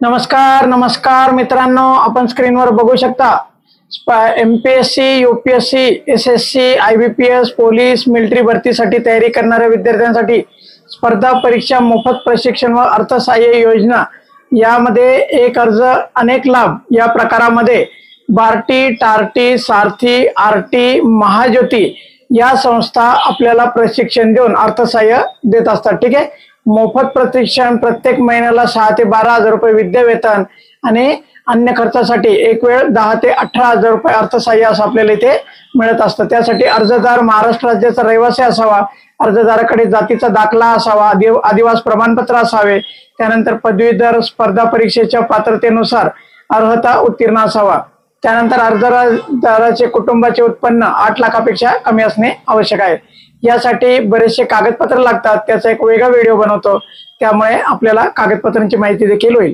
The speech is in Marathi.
नमस्कार नमस्कार मित्रांनो, आपण स्क्रीनवर बघू शकता MPSC, UPSC, SSC, IBPS, police, military भरतीसाठी तयारी करणाऱ्या विद्यार्थ्यांसाठी स्पर्धा परीक्षा मोफत प्रशिक्षण व अर्थसहाय्य योजना यामध्ये एक अर्ज अनेक लाभ या प्रकारामध्ये बार्टी, टार्टी, सारथी, आरटी, महाज्योती या संस्था आपल्याला प्रशिक्षण देऊन अर्थसहाय्य देत असतात। ठीक आहे, मोफत प्रशिक्षण प्रत्येक महिन्याला 6 ते 12 हजार रुपये विद्यावेतन आणि अन्य खर्चासाठी एक वेळ 10 ते 18 हजार रुपये अर्थसहाय्य असं आपल्याला इथे मिळत असतं। त्यासाठी अर्जदार महाराष्ट्र राज्याचा रहिवासी असावा, अर्जदाराकडे जातीचा दाखला असावा, आदिवासी प्रमाणपत्र असावे, त्यानंतर पदवीधर स्पर्धा परीक्षेच्या पात्रतेनुसार अर्हता उत्तीर्ण असावा, त्यानंतर अर्जदाराचे कुटुंबाचे उत्पन्न 8 लाखापेक्षा कमी असणे आवश्यक आहे। यासाठी बरेचसे कागदपत्र लागतात, त्याचा एक वेगळा व्हिडिओ बनवतो, त्यामुळे आपल्याला कागदपत्रांची माहिती देखील होईल।